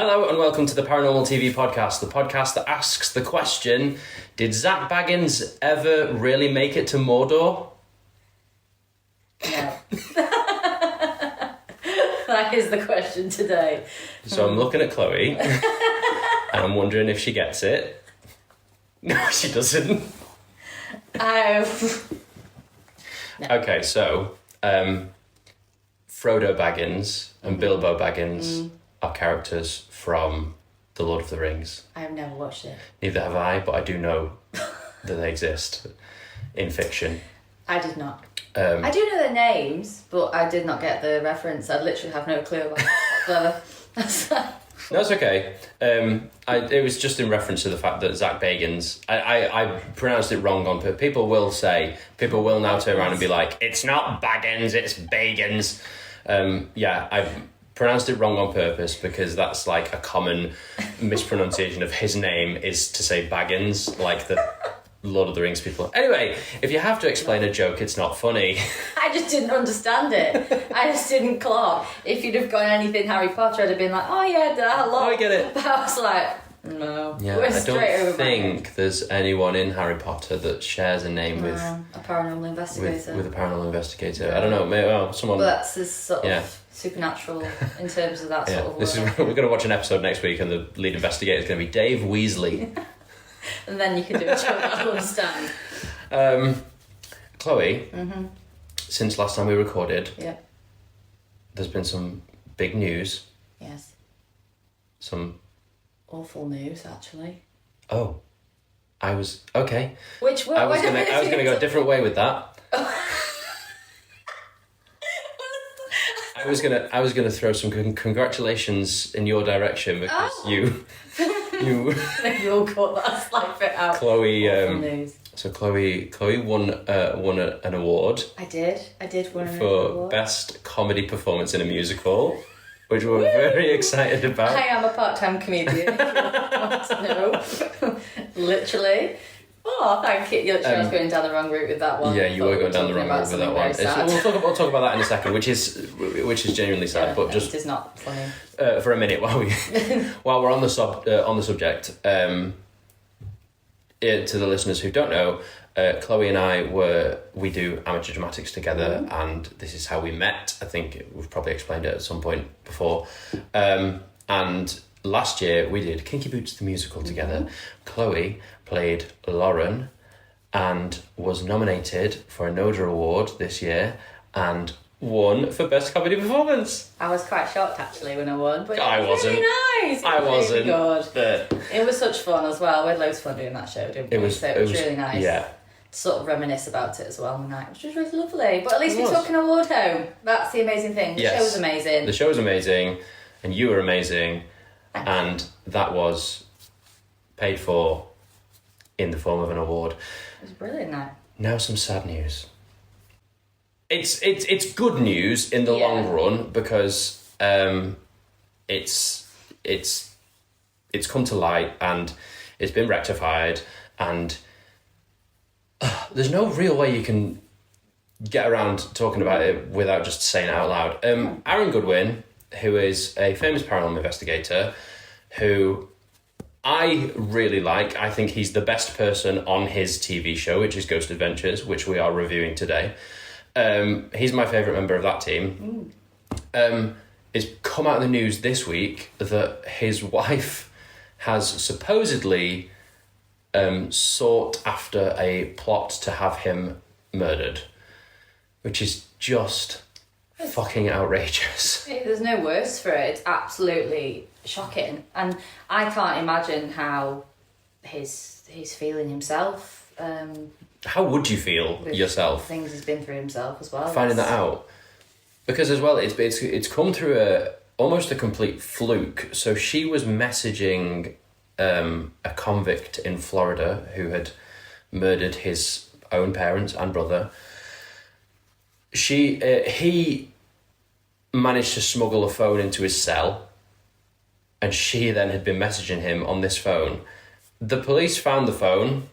Hello and welcome to the Paranormal TV podcast, the podcast that asks the question, did Zach Baggins ever really make it to Mordor? No. That is the question today. So I'm looking at Chloe and I'm wondering if she gets it. No, she doesn't. No. Okay, so Frodo Baggins and Bilbo Baggins are characters from The Lord of the Rings. I have never watched it. Neither have I, but I do know that they exist in fiction. I did not. I do know their names, but I did not get the reference. I literally have no clue about it whatsoever. No, it's okay. It was just in reference to the fact that Zach Baggins, I pronounced it wrong on purpose. People will now turn around and be like, it's not Baggins, it's Baggins. Yeah, I've pronounced it wrong on purpose because that's like a common mispronunciation of his name is to say Baggins, like the Lord of the Rings people. Anyway, if you have to explain a joke, it's not funny. I just didn't understand it. I just didn't clock. If you'd have gone anything Harry Potter, I'd have been like, oh yeah, that lot. Oh, I get it. But I was like, no. Yeah, I don't think there's anyone in Harry Potter that shares a name with a paranormal investigator. With a paranormal investigator. Yeah. I don't know, maybe someone. But that's this sort of supernatural in terms of that sort of work. We're going to watch an episode next week, and the lead investigator is going to be Dave Weasley. And then you can do a joke that I'll understand. Chloe, since last time we recorded, there's been some big news. Yes. Some awful news, actually. Oh, I was okay. Which one? I was going to go a different way with that. I was gonna throw some congratulations in your direction because you you'll cut that slight bit out. Chloe, news. So Chloe won an award. I did win an for award. Best Comedy Performance in a Musical, which we're very excited about. I am a part-time comedian, if you want to know. Literally. Oh, thank you. I was going down the wrong route with that one. Yeah, you were going down the wrong route with that one. We'll talk about that in a second, which is genuinely sad. But just it is not funny. For a minute while we're on the subject, to the listeners who don't know, Chloe and I we do amateur dramatics together, and this is how we met. I think we've probably explained it at some point before. And last year we did Kinky Boots the Musical together. Chloe played Lauren and was nominated for a NODA award this year and won for Best Comedy Performance. I was quite shocked actually when I won, but I wasn't. Really nice. I wasn't. Really good. But it was such fun as well. We had loads of fun doing that show, didn't we? It was really nice. Yeah. To sort of reminisce about it as well on the night, which was really lovely. But at least we took an award home. That's the amazing thing. The show was amazing. The show was amazing, and you were amazing, and that was paid for in the form of an award. It was brilliant night. Now some sad news. It's good news in the long run because it's come to light and it's been rectified, and there's no real way you can get around talking about it without just saying it out loud. Aaron Goodwin, who is a famous paranormal investigator, who I really like. I think he's the best person on his TV show, which is Ghost Adventures, which we are reviewing today. He's my favourite member of that team. It's come out in the news this week that his wife has supposedly sought after a plot to have him murdered, which is just fucking outrageous. There's no words for it. It's absolutely shocking, and I can't imagine how he's feeling himself. How would you feel yourself? Things he's been through himself as well. Finding that out, because as well, it's come through almost a complete fluke. So she was messaging a convict in Florida who had murdered his own parents and brother. He managed to smuggle a phone into his cell, and she then had been messaging him on this phone. The police found the phone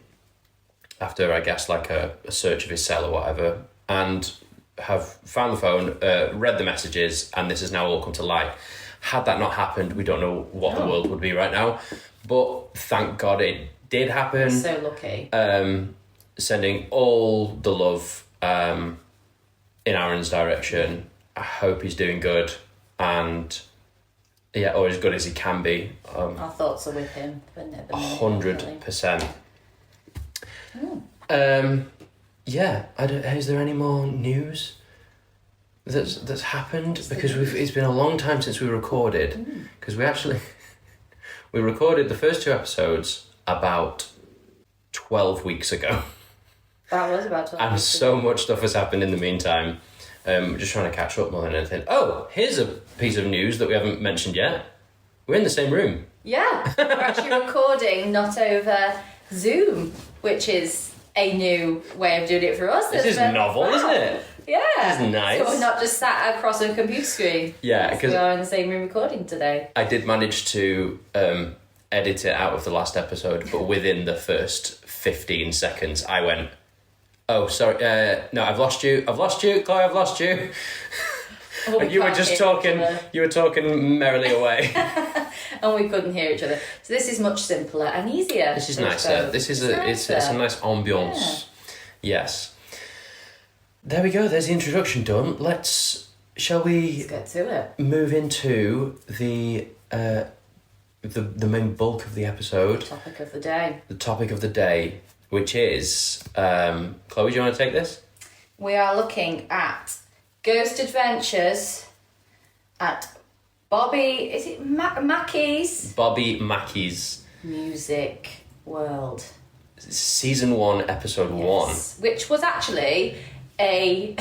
after, I guess, like a search of his cell or whatever, and have found the phone, read the messages, and this has now all come to light. Had that not happened, we don't know what the world would be right now. But thank God it did happen. So lucky. Sending all the love in Aaron's direction. I hope he's doing good, and or as good as he can be. Our thoughts are with him. 100%. Is there any more news that's happened? Because it's been a long time since we recorded. Because we recorded the first 2 episodes about 12 weeks ago. That was about 12 weeks ago. And so much stuff has happened in the meantime. Just trying to catch up more than anything. Oh, here's a piece of news that we haven't mentioned yet. We're in the same room. Yeah, we're actually recording not over Zoom, which is a new way of doing it for us. This is novel, isn't it? Yeah. This is nice. So we're not just sat across a computer screen. Yeah, because we are in the same room recording today. I did manage to edit it out of the last episode, but within the first 15 seconds, I went, "Oh, sorry, no, I've lost you, Chloe, I've lost you." And you were just talking, merrily away. And we couldn't hear each other. So this is much simpler and easier. This is nicer. It's a nice ambience. Yeah. Yes. There we go. There's the introduction done. Shall we? Let's get to it. Move into the main bulk of the episode. Topic of the day. The topic of the day, which is Chloe. Do you want to take this? We are looking at Ghost Adventures at Bobby. Is it Mackey's? Bobby Mackey's Music World. Season 1, episode 1. Which was actually a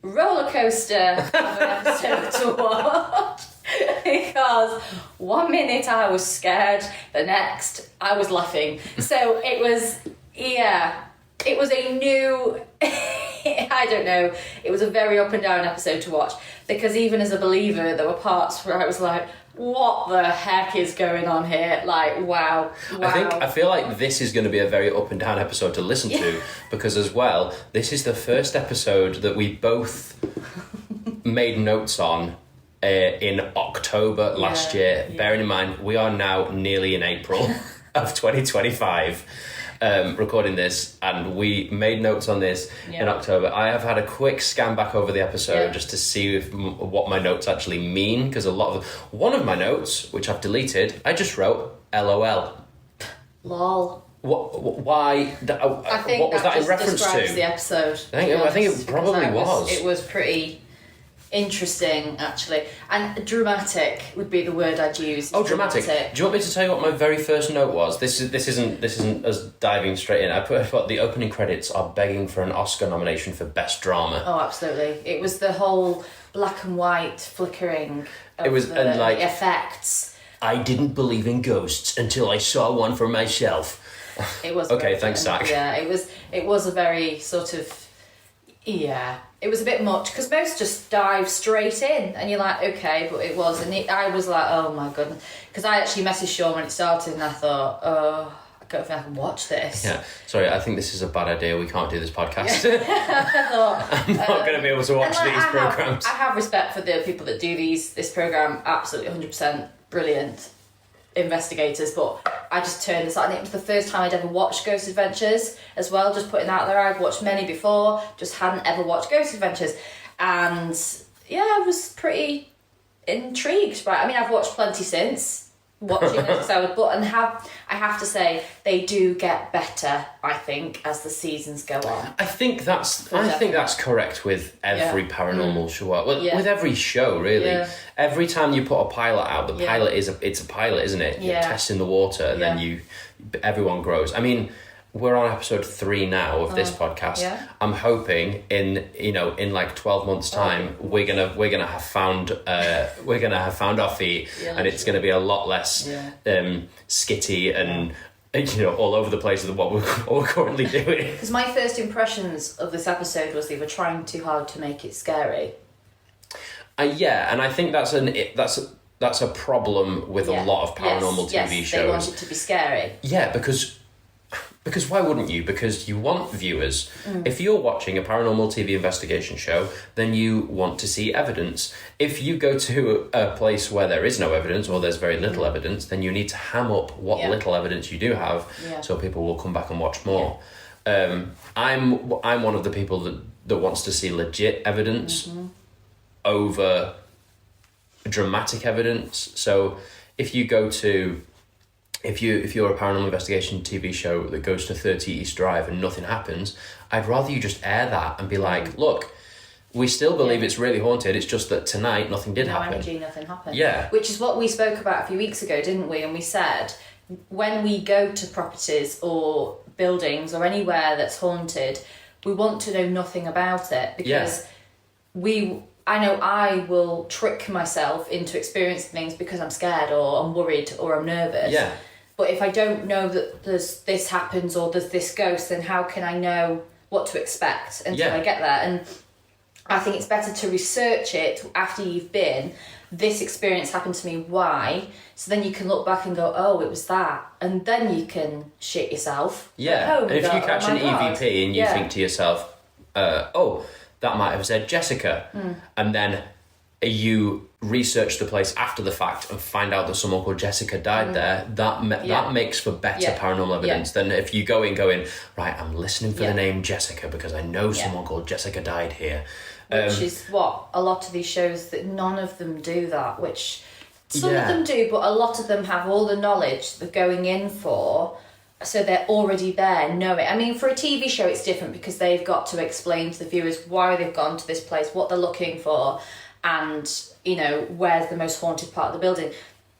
roller coaster of an episode to watch. Because 1 minute I was scared, the next I was laughing. So it was a new, I don't know, it was a very up and down episode to watch. Because even as a believer, there were parts where I was like, what the heck is going on here? Like, wow. I feel like this is going to be a very up and down episode to listen to, because as well, this is the first episode that we both made notes on in October last year. Yeah. Bearing in mind, we are now nearly in April of 2025. Recording this, and we made notes on this in October. I have had a quick scan back over the episode just to see what my notes actually mean, because one of my notes, which I've deleted, I just wrote LOL. Lol. Why? I think what was that in reference describes to? The episode. I think it probably was. It was pretty interesting, actually, and dramatic would be the word I'd use. Oh, dramatic. Do you want me to tell you what my very first note was? This isn't us diving straight in. I put the opening credits are begging for an Oscar nomination for best drama. Oh, absolutely! It was the whole black and white flickering. It was the effects. I didn't believe in ghosts until I saw one for myself. It was okay. Thanks, Zach. Yeah, it was a very sort of. Yeah, it was a bit much, because most just dive straight in and you're like, okay, but it was, and I was like, oh my goodness, because I actually messaged Sean when it started and I thought, oh, I don't think I can watch this. Yeah, sorry, I think this is a bad idea, we can't do this podcast. I thought, I'm not going to be able to watch these programmes. I have respect for the people that do this programme, absolutely 100% brilliant investigators, but I just turned this on. It was the first time I'd ever watched Ghost Adventures as well, just putting that out there. I'd watched many before, just hadn't ever watched Ghost Adventures, and yeah, I was pretty intrigued by it. I mean, I've watched plenty since watching those episodes, but I have to say they do get better, I think, as the seasons go on. I think that's correct with every paranormal show. Well, with every show, really. Yeah. Every time you put a pilot out, the pilot it's a pilot, isn't it? You're testing the water, and then everyone grows. I mean, we're on episode 3 now of this podcast. Yeah. I'm hoping in like 12 months' time we're gonna have found our feet, and it's gonna be a lot less skitty and all over the place with what we're currently doing. Because my first impressions of this episode was they were trying too hard to make it scary. And I think that's a problem with a lot of paranormal TV shows. They want it to be scary. Yeah, because Because why wouldn't you? Because you want viewers. If you're watching a paranormal TV investigation show, then you want to see evidence. If you go to a place where there is no evidence or there's very little evidence, then you need to ham up what little evidence you do have so people will come back and watch more. I'm one of the people that wants to see legit evidence over dramatic evidence. So if you go to... If you're a paranormal investigation TV show that goes to 30 East Drive and nothing happens, I'd rather you just air that and be like, look, we still believe it's really haunted, it's just that tonight nothing did happen. Energy, nothing happened. Yeah. Which is what we spoke about a few weeks ago, didn't we? And we said, when we go to properties or buildings or anywhere that's haunted, we want to know nothing about it, because I know I will trick myself into experiencing things because I'm scared or I'm worried or I'm nervous. Yeah. But if I don't know that this happens or there's this ghost, then how can I know what to expect until I get there? And I think it's better to research it after you've been. This experience happened to me, why? So then you can look back and go, oh, it was that. And then you can shit yourself. Yeah, and if you catch an God. EVP and you think to yourself, oh, that might have said Jessica, and then you research the place after the fact and find out that someone called Jessica died there, that makes for better paranormal evidence than if you go in going, right, I'm listening for the name Jessica because I know someone called Jessica died here. Which is what a lot of these shows, that none of them do that, which some of them do, but a lot of them have all the knowledge they're going in for, so they're already there, know it. I mean, for a TV show, it's different because they've got to explain to the viewers why they've gone to this place, what they're looking for, and, you know, where's the most haunted part of the building.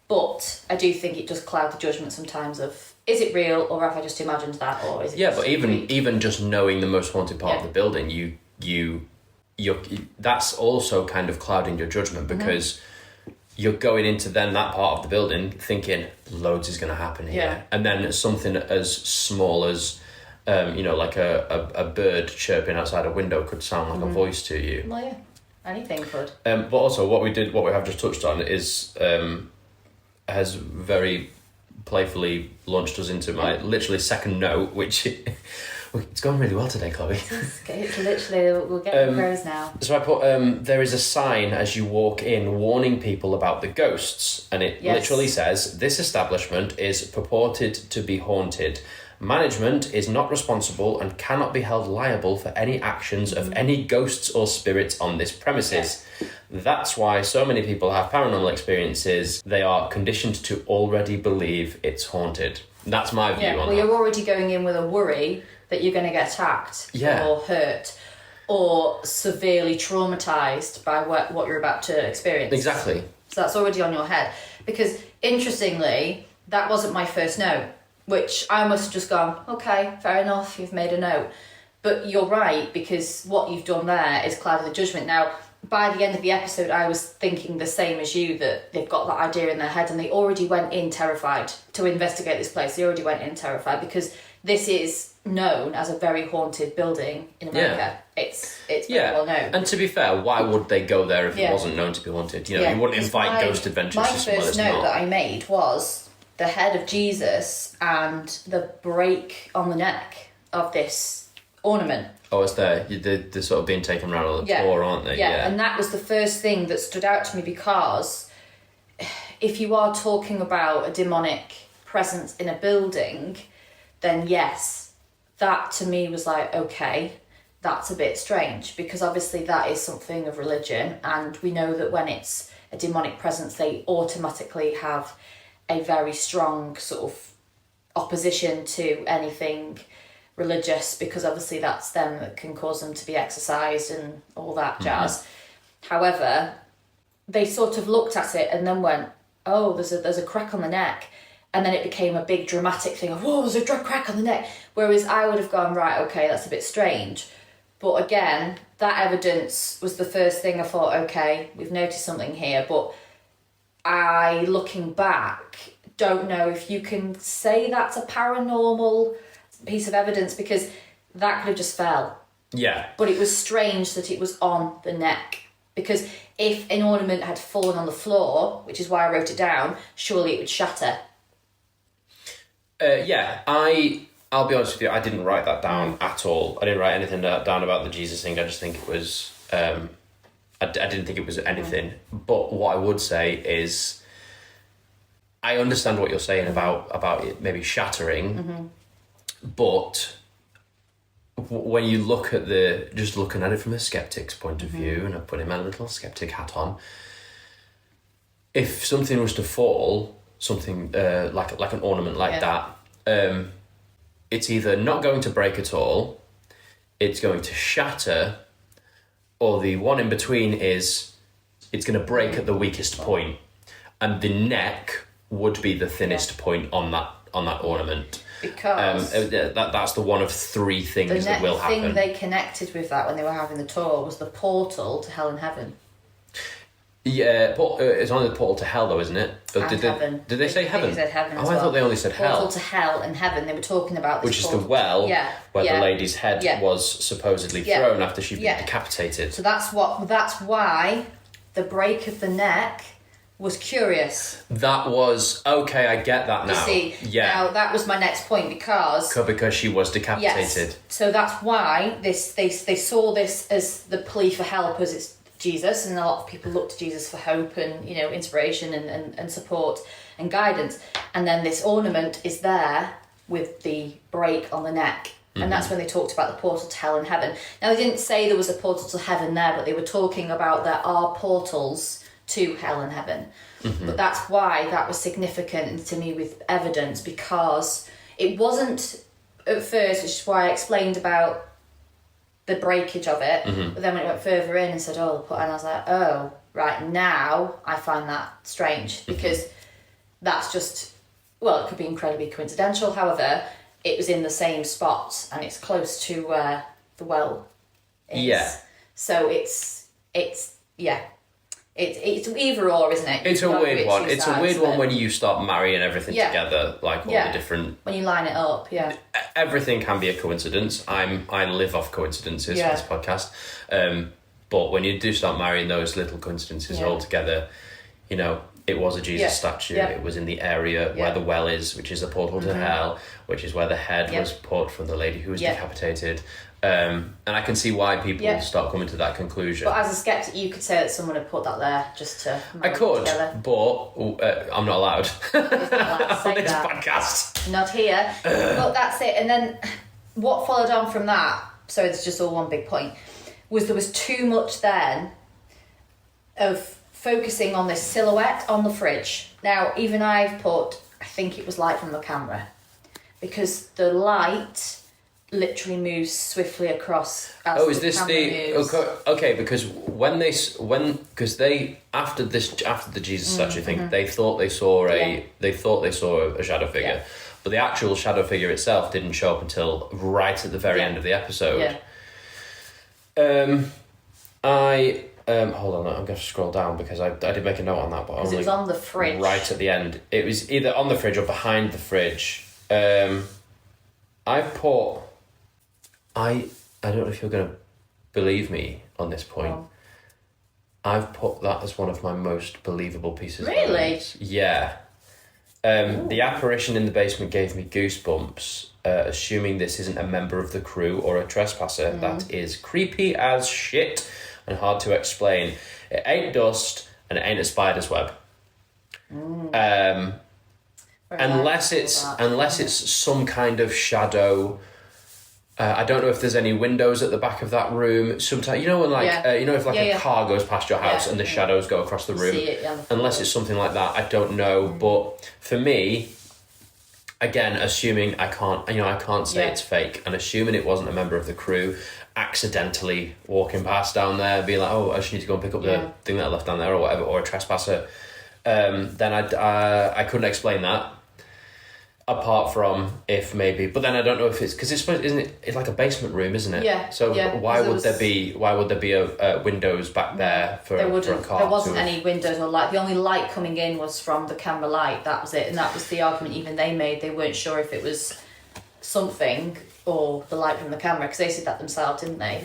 But I do think it does cloud the judgment sometimes of, is it real, or have I just imagined that, or is it but even just knowing the most haunted part of the building, you're that's also kind of clouding your judgment, because you're going into then that part of the building thinking loads is going to happen here, and then something as small as like a bird chirping outside a window could sound like a voice to you. Well, yeah, anything could. But also what we have just touched on is has very playfully launched us into my literally second note, which it's gone really well today, Chloe. It's literally, we're getting pros now. So I put, there is a sign as you walk in warning people about the ghosts. And it literally says, this establishment is purported to be haunted. Management is not responsible and cannot be held liable for any actions of any ghosts or spirits on this premises. That's why so many people have paranormal experiences. They are conditioned to already believe it's haunted. That's my view on that. You're already going in with a worry that you're going to get attacked or hurt or severely traumatised by what you're about to experience. Exactly. So that's already on your head. Because, interestingly, that wasn't my first note, which I must have just gone, okay, fair enough, you've made a note. But you're right, because what you've done there is clouded the judgment. Now, by the end of the episode, I was thinking the same as you, that they've got that idea in their head and they already went in terrified to investigate this place. They already went in terrified because this is known as a very haunted building in America. It's very well known. And to be fair, why would they go there if it wasn't known to be haunted? You wouldn't invite ghost adventures to somewhere that's not. My first note that I made was the head of Jesus and the break on the neck of this ornament. Oh, it's there. They're sort of being taken around on the floor, aren't they? Yeah, and that was the first thing that stood out to me, because if you are talking about a demonic presence in a building, then yes, that to me was like, okay, that's a bit strange, because obviously that is something of religion, and we know that when it's a demonic presence, they automatically have a very strong sort of opposition to anything religious, because obviously that's them that can cause them to be exorcised and all that jazz. However, they sort of looked at it and then went, oh, there's a crack on the neck, and then it became a big dramatic thing of, whoa, there's a crack on the neck, whereas I would have gone, right, okay, that's a bit strange. But again, that evidence was the first thing I thought, okay, we've noticed something here, but I, looking back, don't know if you can say that's a paranormal piece of evidence, because that could have just fell. Yeah. But it was strange that it was on the neck, because if an ornament had fallen on the floor, which is why I wrote it down, surely it would shatter. I'll be honest with you, I didn't write that down at all. I didn't write anything down about the Jesus thing. I just think it was... I didn't think it was anything. But what I would say is... I understand what you're saying about it maybe shattering, but when you look at just looking at it from a skeptic's point of view, and I'm putting my little skeptic hat on, if something was to fall, something like an ornament like that, it's either not going to break at all, it's going to shatter, or the one in between is it's going to break at the weakest point, and the neck would be the thinnest point on that ornament. Because that's the one of three things that will happen. The thing they connected with that when they were having the tour was the portal to hell and heaven. Yeah, it's only the portal to hell though, isn't it? Heaven. Did they say heaven? They said heaven. I thought they only said hell. Portal to hell and heaven. They were talking about this. Which is the well where the lady's head was supposedly thrown after she'd been decapitated. So that's why the break of the neck was curious. That was okay. I get that now. You see, now that was my next point because she was decapitated. Yes. So that's why they saw this as the plea for help, as it's Jesus, and a lot of people look to Jesus for hope and inspiration and support and guidance. And then this ornament is there with the break on the neck. And that's when they talked about the portal to hell and heaven. Now, they didn't say there was a portal to heaven there, but they were talking about there are portals to hell and heaven. But that's why that was significant to me with evidence, because it wasn't at first, which is why I explained about the breakage of it, but then when it went further in and said, and I was like, oh, right, now I find that strange, because that's just, it could be incredibly coincidental, however, it was in the same spot and it's close to where the well is. Yeah. So it's either or, isn't it? It's a weird one. It's a weird one when you start marrying everything together, like all the different... When you line it up, everything can be a coincidence. I live off coincidences for this podcast. But when you do start marrying those little coincidences all together, it was a Jesus statue. Yeah. It was in the area where the well is, which is the portal to hell, which is where the head was put from the lady who was decapitated. And I can see why people start coming to that conclusion. But as a skeptic, you could say that someone had put that there just to... I could, but I'm not allowed. You're not allowed to say on this that. podcast. Not here. But that's it. And then what followed on from that, so it's just all one big point, was there was too much then of focusing on this silhouette on the fridge. Now, even I think it was light from the camera, because the light literally moves swiftly across as is this the moves. Okay, because after the Jesus statue thing, they thought they saw a shadow figure, but the actual shadow figure itself didn't show up until right at the very end of the episode. Hold on, I'm going to scroll down because I did make a note on that, but because it was on the fridge right at the end. It was either on the fridge or behind the fridge. I don't know if you're going to believe me on this point. Oh. I've put that as one of my most believable pieces of evidence. Yeah. The apparition in the basement gave me goosebumps, assuming this isn't a member of the crew or a trespasser. That is creepy as shit and hard to explain. It ain't dust and it ain't a spider's web. Unless it's some kind of shadow. I don't know if there's any windows at the back of that room. Sometimes, when if a car goes past your house and the shadows go across the room. Unless it's something like that, I don't know. But for me, again, assuming I can't say it's fake, and assuming it wasn't a member of the crew accidentally walking past down there, be like, I just need to go and pick up the thing that I left down there or whatever, or a trespasser, then I couldn't explain that. Apart from if maybe, but then I don't know if it's because it's like a basement room, isn't it? Yeah. So why would there be a windows back there for a car? There wasn't any windows or light. The only light coming in was from the camera light. That was it, and that was the argument even they made. They weren't sure if it was something or the light from the camera, because they said that themselves, didn't they?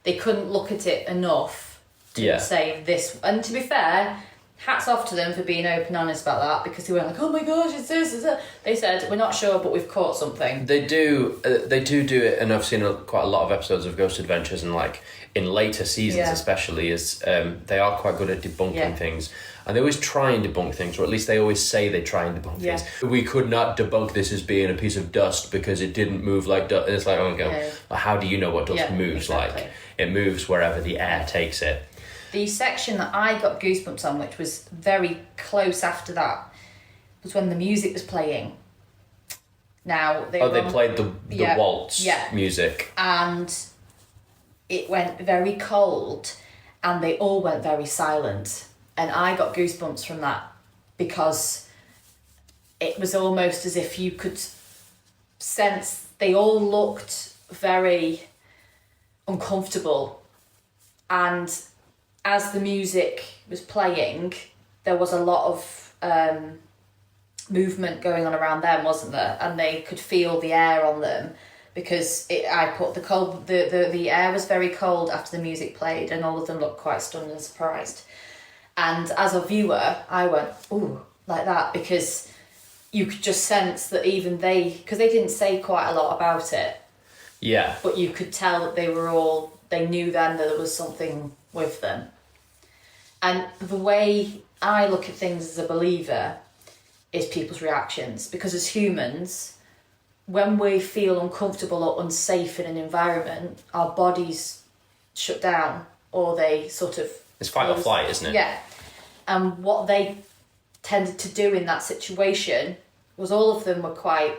They couldn't look at it enough to say this. And to be fair, hats off to them for being open and honest about that, because they weren't like, oh my gosh, it's this, it's that. They said, we're not sure, but we've caught something. They do it, and I've seen quite a lot of episodes of Ghost Adventures, and like in later seasons especially, is they are quite good at debunking things. And they always try and debunk things, or at least they always say they try and debunk things. We could not debunk this as being a piece of dust because it didn't move like dust. And it's like, how do you know what dust moves like? It moves wherever the air takes it. The section that I got goosebumps on, which was very close after that, was when the music was playing. Now they played the waltz music, and it went very cold, and they all went very silent. And I got goosebumps from that because it was almost as if you could sense they all looked very uncomfortable. And as the music was playing, there was a lot of movement going on around them, wasn't there? And they could feel the air on them because the air was very cold after the music played, and all of them looked quite stunned and surprised. And as a viewer, I went, ooh, like that, because you could just sense that even because they didn't say quite a lot about it. Yeah. But you could tell that they knew then that there was something with them. And the way I look at things as a believer is people's reactions. Because as humans, when we feel uncomfortable or unsafe in an environment, our bodies shut down, or they sort of... It's fight or flight, isn't it? Yeah. And what they tended to do in that situation was all of them were quite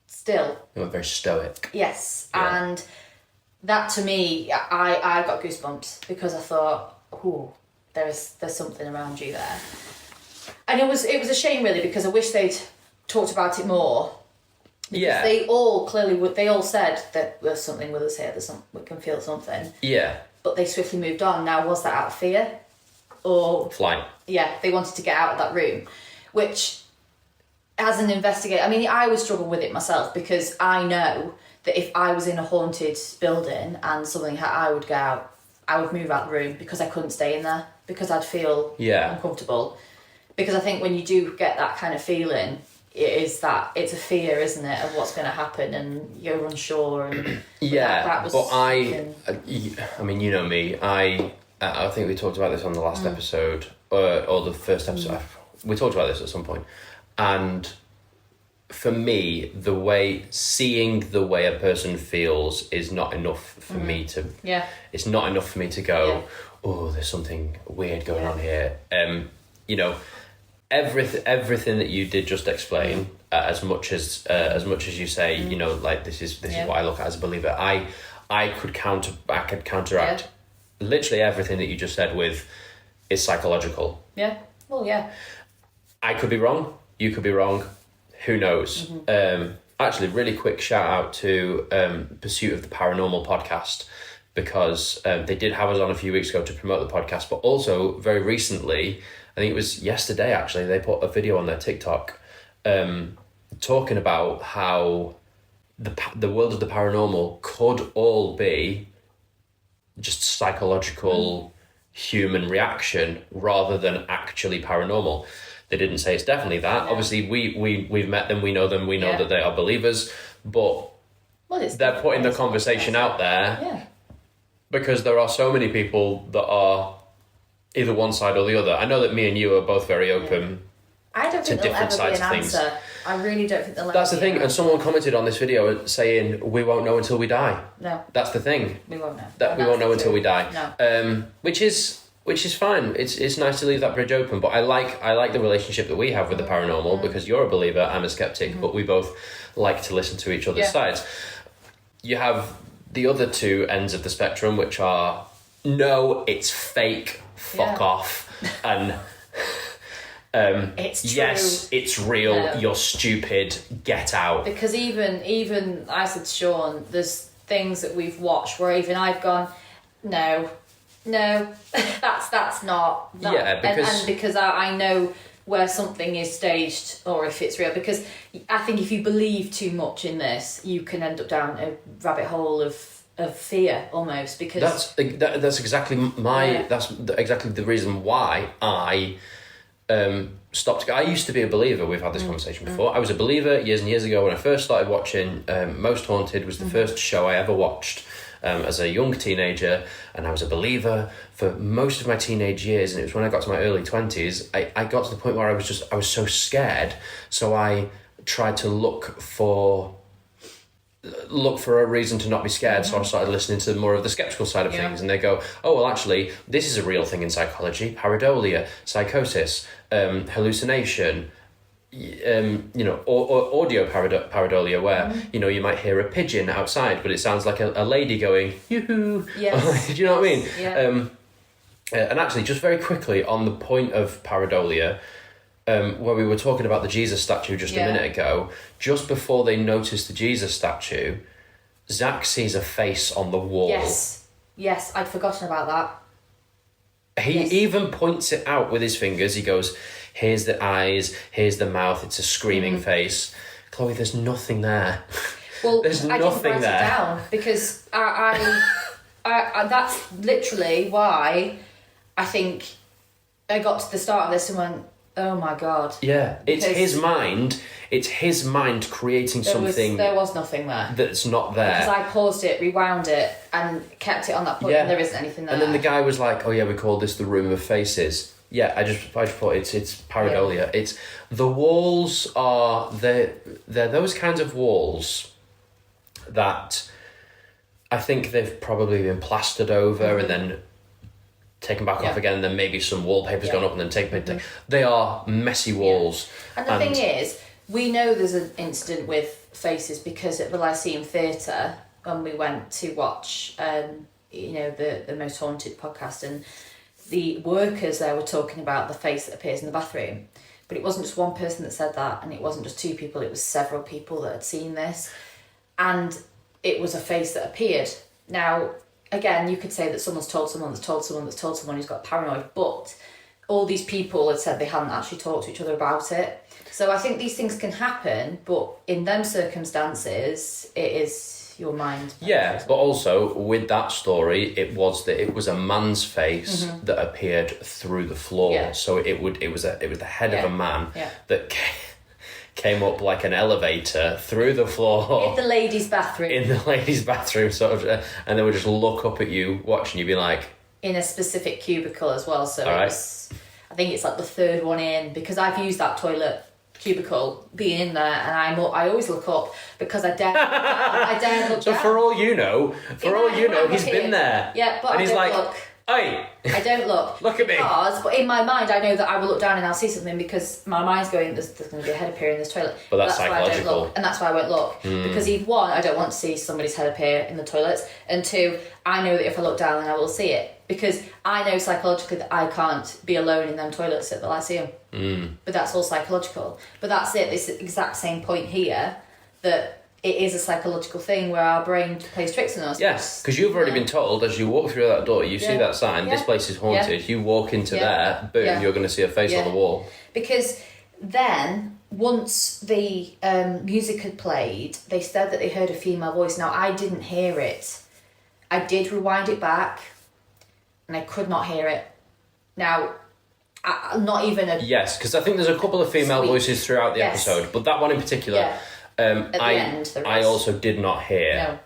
still. They were very stoic. Yes. Yeah. And that to me, I got goosebumps because I thought, ooh, there's something around you there. And it was a shame really, because I wish they'd talked about it more. Because they all said that there's something with us here, we can feel something. Yeah. But they swiftly moved on. Now, was that out of fear? Or... Flight. Yeah, they wanted to get out of that room. Which, as an investigator... I mean, I would struggle with it myself, because I know that if I was in a haunted building and something I would go out, I would move out the room, because I couldn't stay in there, because I'd feel uncomfortable. Because I think when you do get that kind of feeling, it's a fear, isn't it, of what's going to happen, and you're unsure. And I mean, you know me. I think we talked about this on the last episode, or the first episode. We talked about this at some point, and for me, seeing the way a person feels is not enough for me to. Yeah. It's not enough for me to go, oh, there's something weird going on here. You know. Everything that you did just explain, as much as you say, you know, like this is what I look at as a believer. I could counteract literally everything that you just said with is psychological. Yeah. Well, yeah. I could be wrong. You could be wrong. Who knows? Actually, really quick shout out to Pursuit of the Paranormal podcast, because they did have us on a few weeks ago to promote the podcast, but also very recently, I think it was yesterday actually, they put a video on their TikTok talking about how the world of the paranormal could all be just psychological human reaction rather than actually paranormal. They didn't say it's definitely that. Yeah. Obviously, we've met them, we know them, we know that they are believers, but they're putting the conversation out there because there are so many people that are either one side or the other. I know that me and you are both very open I don't think to different sides of things. Answer. I really don't think there'll ever That's the thing, and someone commented on this video saying, we won't know until we die. No. That's the thing. We won't know. We won't know until we die. No. Which is fine. It's nice to leave that bridge open, but I like the relationship that we have with the paranormal, because you're a believer, I'm a skeptic, but we both like to listen to each other's sides. You have the other two ends of the spectrum, which are, no, it's fake, fuck off, and it's true. Yes, it's real, you're stupid, get out. Because even I said to Sean, there's things that we've watched where even I've gone, no, that's not. Yeah, because... And because I know where something is staged or if it's real. Because I think if you believe too much in this, you can end up down a rabbit hole of of fear almost, because that's exactly that's exactly the reason why I stopped. I used to be a believer. We've had this conversation before. I was a believer years and years ago when I first started watching. Most Haunted was the first show I ever watched as a young teenager, and I was a believer for most of my teenage years. And it was when I got to my early 20s, I got to the point where I was so scared, so I tried to look for a reason to not be scared. So I started listening to more of the skeptical side of things, and they go, oh well, actually this is a real thing in psychology: pareidolia, psychosis, hallucination, or audio pareidolia, where you might hear a pigeon outside but it sounds like a lady going yoo-hoo. Yes. Do you know what I mean? Yeah. And actually, just very quickly on the point of pareidolia, where we were talking about the Jesus statue just a minute ago, just before they notice the Jesus statue, Zach sees a face on the wall. Yes, I'd forgotten about that. He even points it out with his fingers. He goes, here's the eyes, here's the mouth, it's a screaming face. Chloe, there's nothing there. Well, there's I nothing didn't write there. it down because I that's literally why I think I got to the start of this and went, oh my God. Yeah, it's his mind. It's his mind creating something. There was nothing there. That's not there. Because I paused it, rewound it, and kept it on that point, and there isn't anything there. And then the guy was like, oh yeah, we call this the Room of Faces. Yeah, I just thought it's pareidolia. Yeah. It's the walls are they're those kinds of walls that I think they've probably been plastered over and then taken back off again, and then maybe some wallpaper's gone up and then taken. They are messy walls. And the thing is, we know there's an incident with faces because at the Lyceum Theatre, when we went to watch the Most Haunted podcast, and the workers there were talking about the face that appears in the bathroom. But it wasn't just one person that said that, and it wasn't just two people, it was several people that had seen this. And it was a face that appeared. Now, again, you could say that someone's told someone that's told someone that's told someone who's got paranoid, but all these people had said they hadn't actually talked to each other about it. So I think these things can happen, but in them circumstances, it is your mind. Yeah, but also with that story, it was a man's face that appeared through the floor. Yeah. So it was the head of a man that came up like an elevator through the floor in the ladies' bathroom, sort of, and they would just look up at you, watching you, be like, in a specific cubicle as well. So I think it's like the third one in, because I've used that toilet cubicle being in there, and I always look up because I dare look so down. For all you know, he's been there. Yeah, but and I he's don't like, look. Hey, I don't look. Look at me. But in my mind, I know that I will look down and I'll see something, because my mind's going, there's going to be a head appear in this toilet. But that's psychological. Why I don't look, and that's why I won't look. Because either one, I don't want to see somebody's head appear in the toilets, and two, I know that if I look down, then I will see it. Because I know psychologically that I can't be alone in them toilets at the Lyceum. But that's all psychological. But that's it. It's the exact same point here, that it is a psychological thing where our brain plays tricks on us. Yes, because you've already been told, as you walk through that door, you see that sign, this place is haunted, you walk into there, boom, you're going to see a face on the wall. Because then, once the music had played, they said that they heard a female voice. Now, I didn't hear it. I did rewind it back, and I could not hear it. Now, not even a... Yes, because I think there's a couple of female voices throughout the episode, but that one in particular... Yeah. At the end, I also did not hear. No,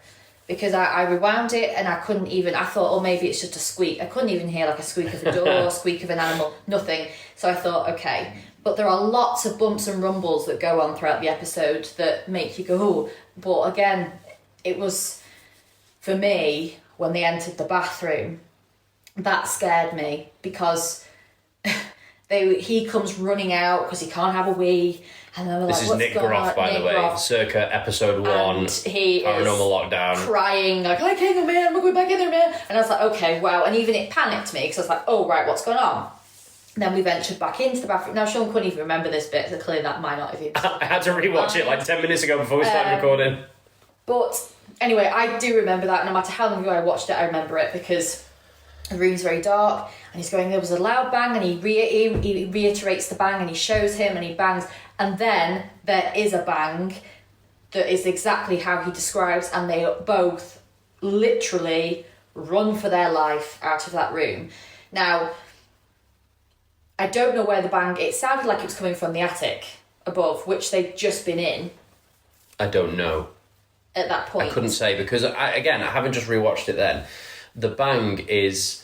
because I rewound it and I couldn't even... I thought, oh, maybe it's just a squeak. I couldn't even hear like a squeak of a door, squeak of an animal, nothing. So I thought, okay. But there are lots of bumps and rumbles that go on throughout the episode that make you go, oh. But again, it was, for me, when they entered the bathroom, that scared me, because he comes running out because he can't have a wee. And then we're this like, is what's Nick going Groff, on? by Nick the way, Groff. circa episode 1, and he Paranormal is Lockdown. Crying, like, I can't go, man, we're going back in there, man. And I was like, okay, wow. And even it panicked me, because I was like, oh, right, what's going on? And then we ventured back into the bathroom. Now, Sean couldn't even remember this bit, so clearly that might not have even... I had to rewatch it like 10 minutes ago before we started recording. But anyway, I do remember that. No matter how long ago I watched it, I remember it, because the room's very dark, and he's going, there was a loud bang, and he reiterates the bang, and he shows him, and he bangs, and then there is a bang that is exactly how he describes, and they both literally run for their life out of that room. Now, I don't know where the bang... It sounded like it was coming from the attic above, which they'd just been in. I don't know. At that point. I couldn't say, because, I haven't just rewatched it then. The bang is...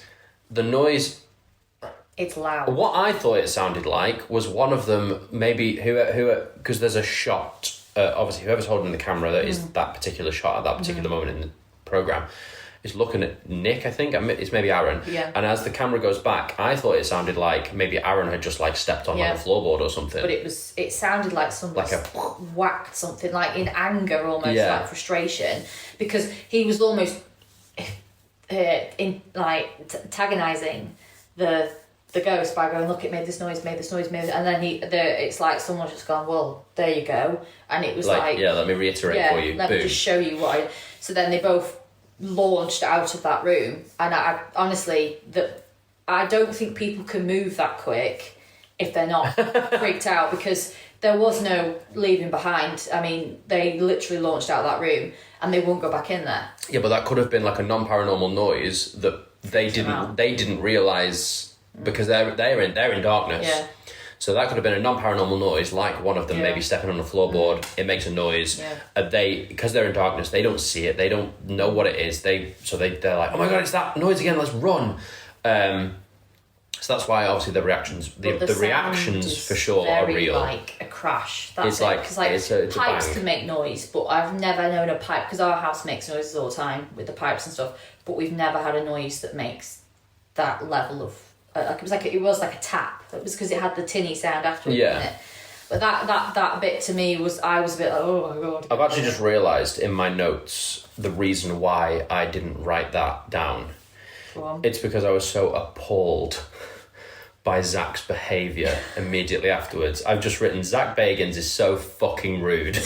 The noise... It's loud. What I thought it sounded like was one of them, maybe, who because there's a shot, obviously whoever's holding the camera, that is that particular shot at that particular moment in the programme, is looking at Nick, I think. It's maybe Aaron. Yeah. And as the camera goes back, I thought it sounded like maybe Aaron had just like stepped on like a floorboard or something. But it sounded like somebody whacked something, like in anger almost, like frustration, because he was almost antagonising the ghost by going, look, it made this noise, and then it's like someone's just gone, well, there you go, and it was like let me reiterate for you. Let me just show you why. So then they both launched out of that room, and I honestly, I don't think people can move that quick if they're not freaked out, because there was no leaving behind. I mean, they literally launched out of that room and they won't go back in there. Yeah, but that could have been like a non-paranormal noise that they didn't realise, because they're in darkness. Yeah. So that could have been a non-paranormal noise, like one of them maybe stepping on the floorboard. It makes a noise. Yeah. Because they're in darkness, they don't see it. They don't know what it is. They're like, oh my God, it's that noise again. Let's run. So that's why obviously the reactions, the reactions for sure are real. Like a crash. That's it's because pipes can bang. make noise, but I've never known a pipe, because our house makes noises all the time with the pipes and stuff. But we've never had a noise that makes that level of. It was like a tap. It was because it had the tinny sound afterwards, didn't it? But that bit to me was, I was a bit like, oh my God. I've actually just realised in my notes the reason why I didn't write that down. Go on. It's because I was so appalled by Zach's behaviour immediately afterwards. I've just written, Zach Bagans is so fucking rude.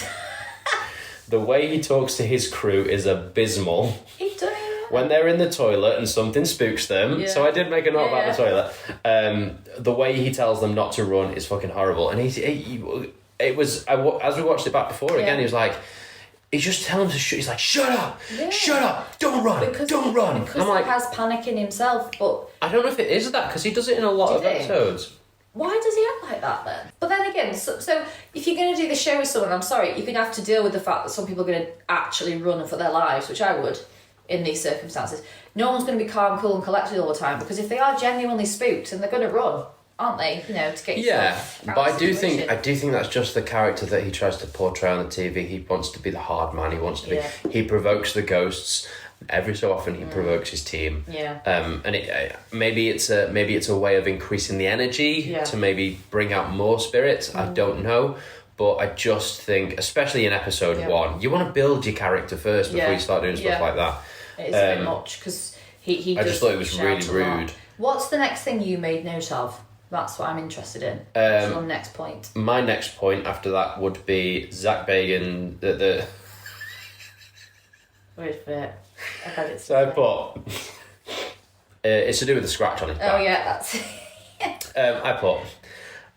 The way he talks to his crew is abysmal. He does. When they're in the toilet and something spooks them, so I did make a note about the toilet. The way he tells them not to run is fucking horrible. And as we watched it back before again, he was like, he's just telling them to he's like, shut up, don't run, don't run. Because he has panic in himself, but... I don't know if it is that, because he does it in a lot of episodes. Why does he act like that then? But then again, so if you're going to do the show with someone, I'm sorry, you're going to have to deal with the fact that some people are going to actually run for their lives, which I would. In these circumstances, no one's going to be calm, cool and collected all the time, because if they are genuinely spooked, then they're going to run, aren't they? To get yourself but I do think that's just the character that he tries to portray on the TV. He wants to be the hard man. He wants to be. He provokes the ghosts. Every so often, he provokes his team. Yeah. And maybe it's a way of increasing the energy to maybe bring out more spirits. I don't know. But I just think, especially in episode 1, you want to build your character first before you start doing stuff like that. It is a bit much, because he I just thought it was really rude. What's the next thing you made note of? That's what I'm interested in. What's your next point? My next point after that would be Zach Bagan. Wait for it. I bet it's... So I put... it's to do with the scratch on his back. Oh yeah, that's it. I put...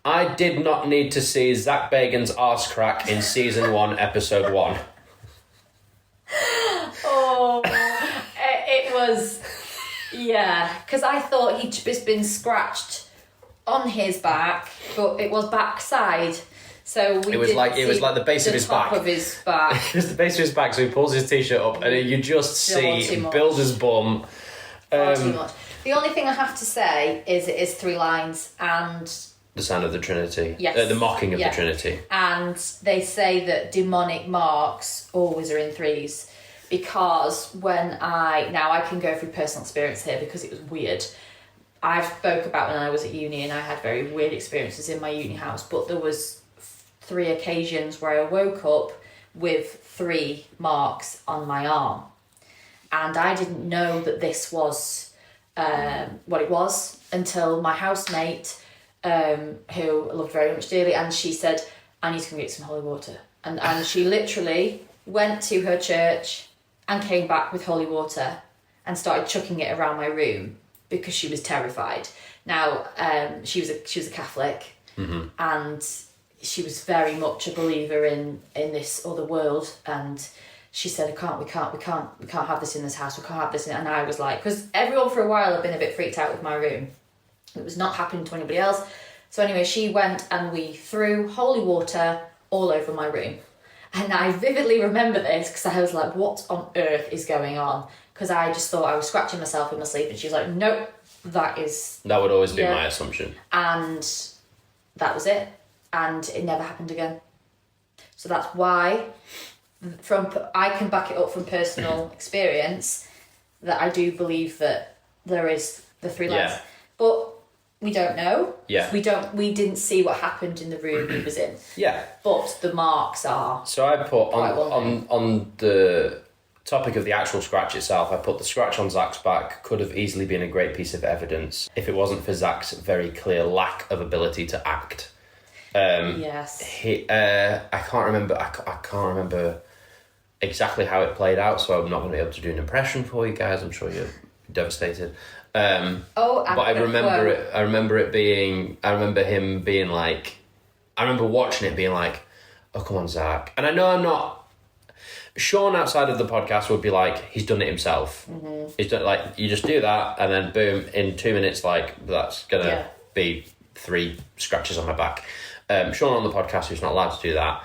I did not need to see Zach Bagan's arse crack in season 1, episode 1. Oh, it was, because I thought he'd just been scratched on his back, but it was backside. So it was like the base of his back. Of his back. It was the base of his back, so he pulls his t-shirt up, and you just see Builder's bum. Far too much. The only thing I have to say is it is 3 lines, and the sound of the Trinity. Yes. The mocking of the Trinity. And they say that demonic marks always are in 3s, because I can go through personal experience here because it was weird. I spoke about when I was at uni, and I had very weird experiences in my uni house, but there was 3 occasions where I woke up with 3 marks on my arm. And I didn't know that this was what it was until my housemate, who I loved very much dearly, and she said, I need to go get some holy water. And she literally went to her church and came back with holy water and started chucking it around my room because she was terrified. Now, she was a Catholic, and she was very much a believer in this other world, and she said, we can't have this in this house, we can't have this in it. And I was like, because everyone for a while had been a bit freaked out with my room. It was not happening to anybody else. So anyway, she went and we threw holy water all over my room. And I vividly remember this because I was like, what on earth is going on? Because I just thought I was scratching myself in my sleep, and she was like, nope, that would always be my assumption. And that was it. And it never happened again. So that's why, I can back it up from personal experience, that I do believe that there is the three legs. Yeah. But we don't know. Yeah. We didn't see what happened in the room he was in. Yeah. But the marks are. So I put on the topic of the actual scratch itself, I put the scratch on Zach's back could have easily been a great piece of evidence if it wasn't for Zach's very clear lack of ability to act. Yes. I can't remember exactly how it played out, so I'm not going to be able to do an impression for you guys. I'm sure you're devastated. But I remember it. I remember him being like, I remember watching it being like, oh, come on, Zach. And I know I'm not. Sean outside of the podcast would be like, he's done it himself. Mm-hmm. He's done, like, you just do that, and then boom, in 2 minutes, like, that's gonna be 3 scratches on my back. Sean on the podcast, who's not allowed to do that.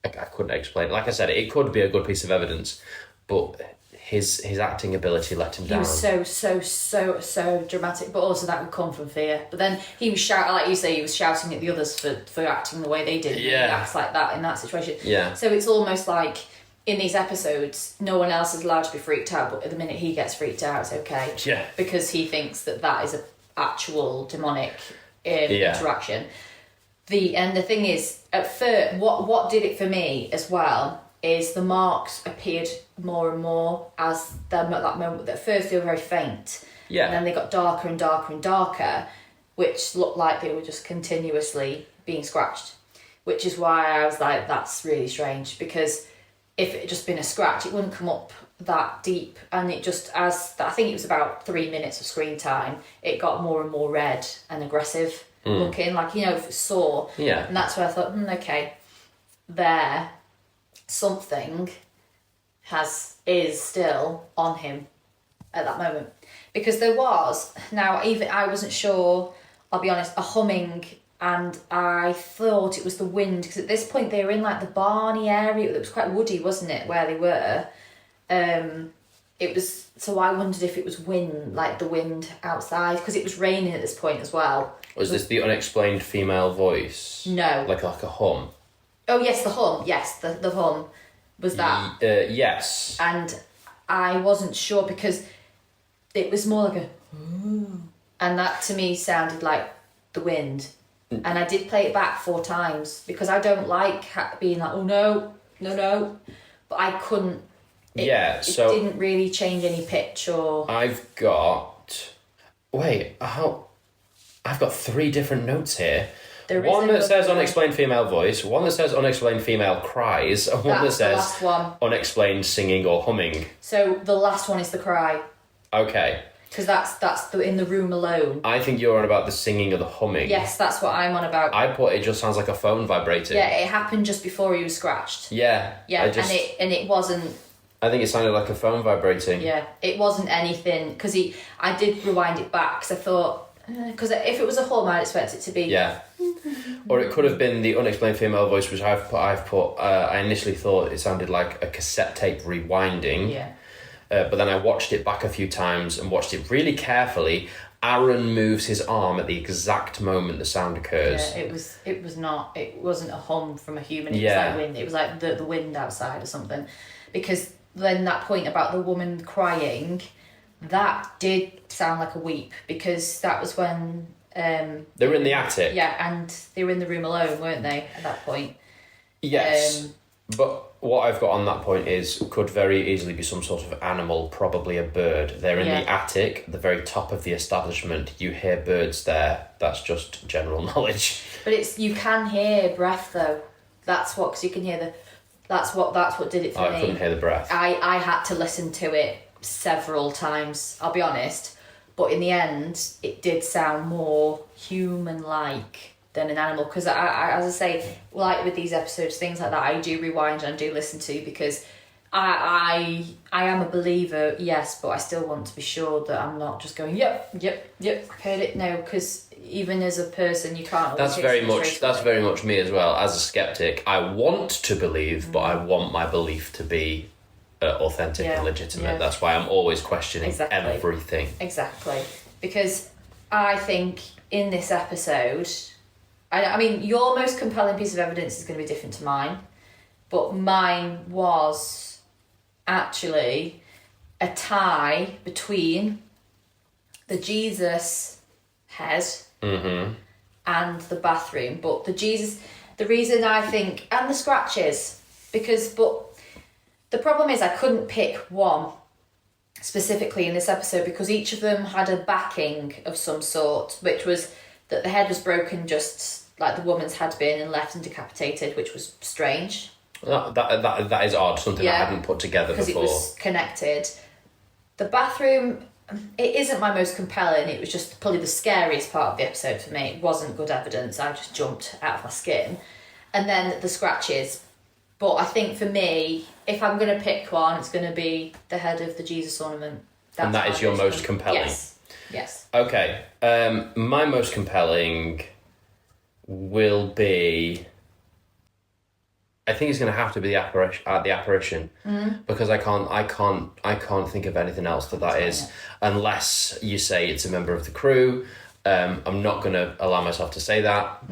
I couldn't explain. Like I said, it could be a good piece of evidence, but his acting ability let him down. He was so dramatic, but also that would come from fear. But then he was shouting, like you say, he was shouting at the others for acting the way they did. Yeah. He acts like that in that situation. Yeah. So it's almost like in these episodes, no one else is allowed to be freaked out, but at the minute he gets freaked out, it's okay. Yeah. Because he thinks that is an actual demonic interaction. And the thing is, at first, what did it for me as well is the marks appeared more and more as them at that moment. At first they were very faint. Yeah. And then they got darker and darker and darker, which looked like they were just continuously being scratched. Which is why I was like, that's really strange, because if it had just been a scratch, it wouldn't come up that deep. And it just, I think it was about 3 minutes of screen time, it got more and more red and aggressive looking, like, if it was sore. Yeah. And that's where I thought, okay, something is still on him at that moment, because there was, now even I wasn't sure, I'll be honest, a humming, and I thought it was the wind, because at this point they were in like the Barney area. It was quite woody, wasn't it, where they were. It was, so I wondered if it was wind, like the wind outside, because it was raining at this point as well. Was this the unexplained female voice? No. Like a hum? Oh yes, the hum. Yes, the hum was that. Yes. And I wasn't sure, because it was more like a, and that to me sounded like the wind. And I did play it back 4 times, because I don't like being like, oh no, but I couldn't. It didn't really change any pitch or. I've got 3 different notes here. One that says unexplained female voice, one that says unexplained female cries, and one that says unexplained singing or humming. So the last one is the cry. Okay. Because that's in the room alone. I think you're on about the singing or the humming. Yes, that's what I'm on about. I put it just sounds like a phone vibrating. Yeah, it happened just before he was scratched. Yeah. Yeah, and it wasn't. I think it sounded like a phone vibrating. Yeah, it wasn't anything, because I did rewind it back, because I thought, because if it was a hum, I'd expect it to be. Yeah. Or it could have been the unexplained female voice, which I've put. I initially thought it sounded like a cassette tape rewinding. Yeah. But then I watched it back a few times and watched it really carefully. Aaron moves his arm at the exact moment the sound occurs. Yeah, it wasn't a hum from a human. It was like wind. It was like the wind outside or something. Because then that point about the woman crying, that did sound like a weep, because that was when they were in the attic. Yeah, and they were in the room alone, weren't they, at that point? Yes. But what I've got on that point is could very easily be some sort of animal, probably a bird. They're in the attic, the very top of the establishment. You hear birds there. That's just general knowledge. But you can hear breath though. That's what, because you can hear that's what did it for me. I couldn't hear the breath. I had to listen to it several times, I'll be honest. But in the end, it did sound more human-like than an animal. Because I, as I say, like with these episodes, things like that, I do rewind and I do listen to, because I am a believer, yes, but I still want to be sure that I'm not just going, yep, I've heard it. No, because even as a person, you can't. That's very much me as well. As a skeptic, I want to believe, but I want my belief to be authentic and legitimate. Yeah. That's why I'm always questioning everything. Exactly, because I think in this episode, I mean, your most compelling piece of evidence is going to be different to mine, but mine was actually a tie between the Jesus head and the bathroom. But the reason I think, and the scratches, but the problem is I couldn't pick one specifically in this episode, because each of them had a backing of some sort, which was that the head was broken just like the woman's had been and left and decapitated, which was strange. That is odd, something I hadn't put together before. Because it was connected. The bathroom, it isn't my most compelling, it was just probably the scariest part of the episode for me. It wasn't good evidence, I just jumped out of my skin. And then the scratches. But I think for me, if I'm going to pick one, it's going to be the head of the Jesus ornament. And that is your most compelling? Yes. Okay. My most compelling will be... I think it's going to have to be the apparition, because I can't think of anything else that is, unless you say it's a member of the crew. I'm not going to allow myself to say that.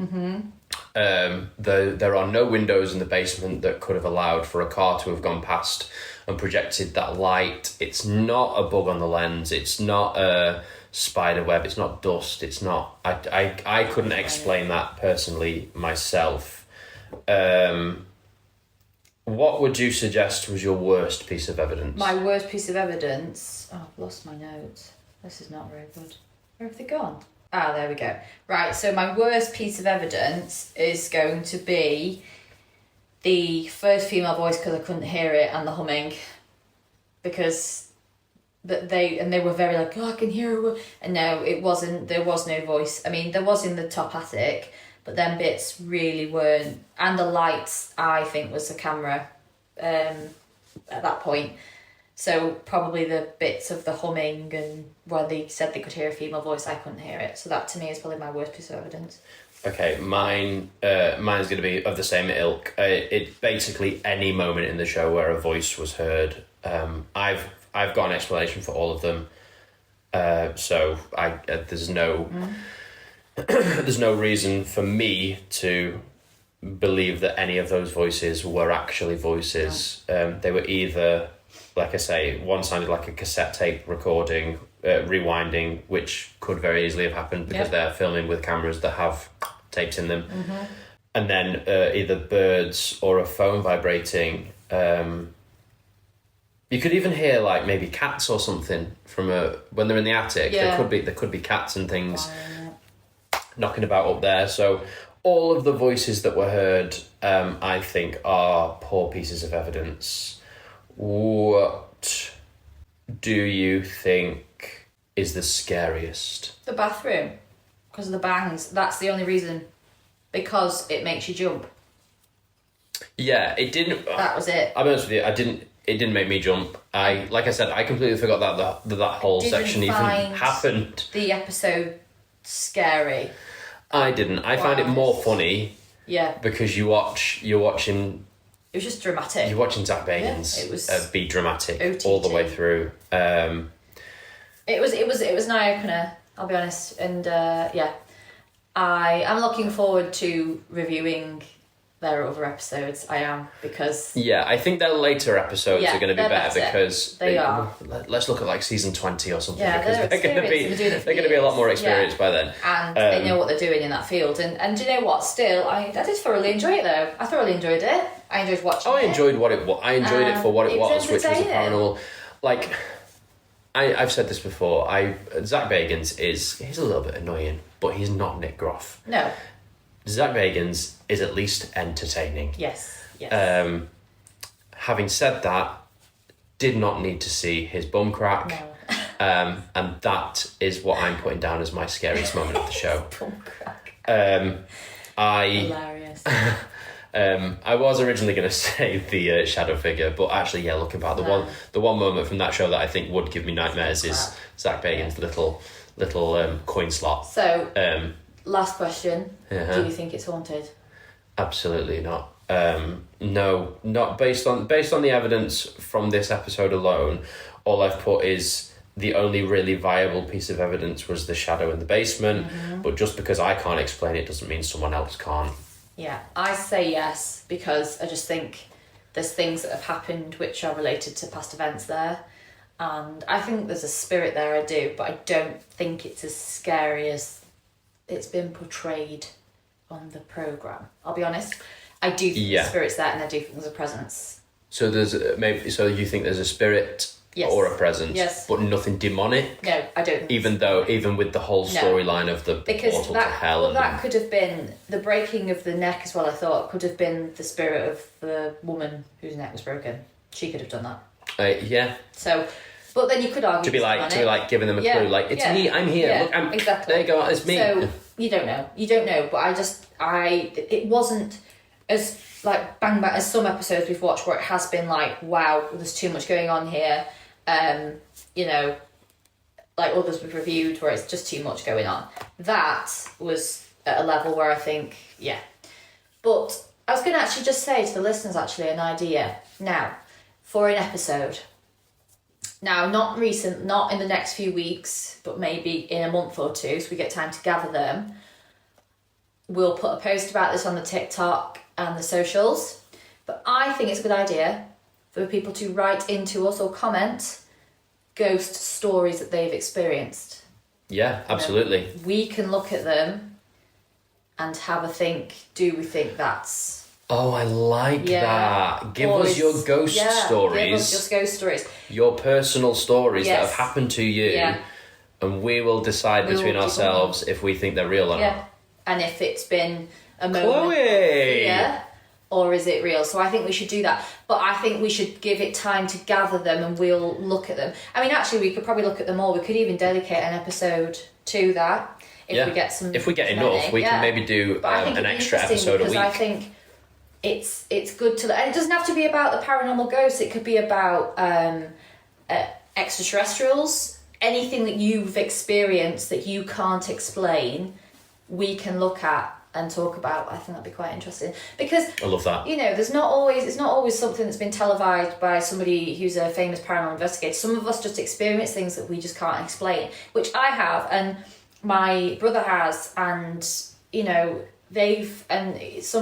There are no windows in the basement that could have allowed for a car to have gone past and projected that light. It's not a bug on the lens. It's not a spider web. It's not dust. It's not. I couldn't explain that personally myself. What would you suggest was your worst piece of evidence? My worst piece of evidence... Oh, I've lost my notes. This is not very good. Where have they gone? Ah, there we go. Right, so my worst piece of evidence is going to be the first female voice, because I couldn't hear it, and the humming. Because they were very like, oh, I can hear her. And no, it wasn't. There was no voice. I mean, there was in the top attic, but then bits really weren't. And the lights, I think, was the camera at that point. So probably the bits of the humming and where they said they could hear a female voice, I couldn't hear it. So that to me is probably my worst piece of evidence. Okay, mine's going to be of the same ilk. It basically any moment in the show where a voice was heard. I've got an explanation for all of them. So there's no... There's no reason for me to believe that any of those voices were actually voices. No. They were either, like I say, one sounded like a cassette tape recording, rewinding, which could very easily have happened because they're filming with cameras that have tapes in them. And then either birds or a phone vibrating. You could even hear like maybe cats or something from when they're in the attic. Yeah. There could be cats and things knocking about up there. So all of the voices that were heard, I think, are poor pieces of evidence. What do you think is the scariest? The bathroom, because of the bangs. That's the only reason. Because it makes you jump. Yeah, it didn't. That was it. I'll be honest with you. It didn't make me jump. Like I said, I completely forgot that whole section even happened. The episode scary. I didn't. I found it more funny. Yeah. Because you're watching. It was just dramatic. You're watching Zach Bagans be dramatic OTT. All the way through. It was an eye opener. I'll be honest, and I am looking forward to reviewing their other episodes. I am, because I think their later episodes are going to be better because they are. Let's look at like season 20 or something. Yeah, because they're going to be a lot more experienced by then, and they know what they're doing in that field. And do you know what? Still, I did thoroughly enjoy it though. I thoroughly enjoyed it. I enjoyed watching. I enjoyed I enjoyed it for what it was, which was a paranormal. Like I've said this before. Zach Bagans he's a little bit annoying, but he's not Nick Groff. No. Zach Bagans is at least entertaining. Yes. Having said that, did not need to see his bum crack. No. And that is what I'm putting down as my scariest moment of the show. Bum crack. Hilarious. I was originally going to say the shadow figure, but actually, yeah, looking back, the one moment from that show that I think would give me nightmares is Zach Bagans' little coin slot. So, last question: Do you think it's haunted? Absolutely not. No, not based on the evidence from this episode alone. All I've put is the only really viable piece of evidence was the shadow in the basement. But just because I can't explain it doesn't mean someone else can't. Yeah, I say yes because I just think there's things that have happened which are related to past events there. And I think there's a spirit there, I do, but I don't think it's as scary as it's been portrayed on the programme. I'll be honest. I do think the spirit's there, and I do think there's a presence. So so you think there's a spirit or a presence, but nothing demonic? No, I don't. Even with the whole storyline of the portal to hell. Well, that could have been the breaking of the neck as well. I thought could have been the spirit of the woman whose neck was broken. She could have done that. Yeah. So, but then you could argue to be like giving them a clue, like it's me. I'm here. Yeah, look, I'm exactly. There you go. It's me. So you don't know. But it wasn't as like bang bang as some episodes we've watched where it has been like, wow, there's too much going on here. Like others we've reviewed where it's just too much going on. That was at a level where I think, yeah. But I was going to actually just say to the listeners an idea now for an episode. Now, not recent, not in the next few weeks, but maybe in a month or two, so we get time to gather them. We'll put a post about this on the TikTok and the socials. But I think it's a good idea for people to write into us or comment ghost stories that they've experienced. Yeah, absolutely. We can look at them and have a think, do we think that's... Oh, I like that. Give us your ghost stories. Give us just ghost stories. Your personal stories that have happened to you. Yeah. And we will decide between ourselves if we think they're real or not. And if it's been a moment. Chloe! Yeah. Or is it real? So I think we should do that. But I think we should give it time to gather them and we'll look at them. I mean, actually, we could probably look at them all. We could even dedicate an episode to that. If we get some... If we get enough, we can maybe do an extra episode a week. I think it's good to... And it doesn't have to be about the paranormal ghosts. It could be about extraterrestrials. Anything that you've experienced that you can't explain, we can look at and talk about. I think that'd be quite interesting because I love that. It's not always something that's been televised by somebody who's a famous paranormal investigator. Some of us just experience things that we just can't explain, which I have, and my brother has, and some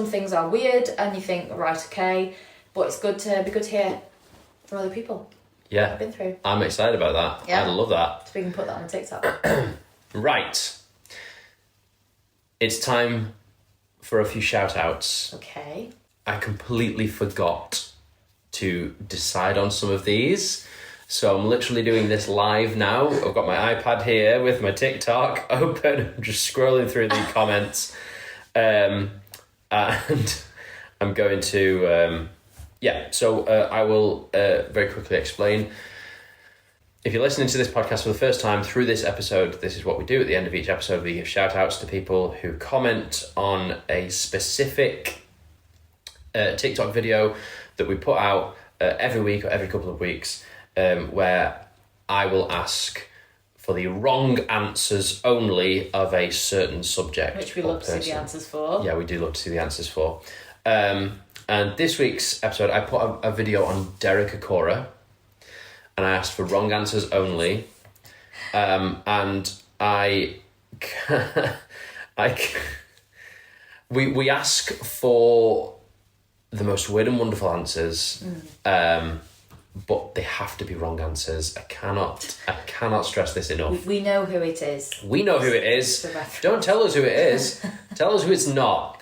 things are weird, and you think, right, okay, but it's good to hear from other people. Yeah, I've been through. I'm excited about that. Yeah. I love that. So we can put that on TikTok. Right. It's time for a few shout-outs. Okay. I completely forgot to decide on some of these. So I'm literally doing this live now. I've got my iPad here with my TikTok open. I'm just scrolling through the comments. And I'm going to... I will very quickly explain. If you're listening to this podcast for the first time through this episode, this is what we do at the end of each episode. We give shout outs to people who comment on a specific TikTok video that we put out every week or every couple of weeks, where I will ask for the wrong answers only of a certain subject. Which we love to see the answers for. Yeah, we do love to see the answers for. And this week's episode, I put a video on Derek Akora, and I asked for wrong answers only. And we ask for the most weird and wonderful answers, but they have to be wrong answers. I cannot stress this enough. We know who it is. We know who it is. Don't tell us who it is. Tell us who it's not.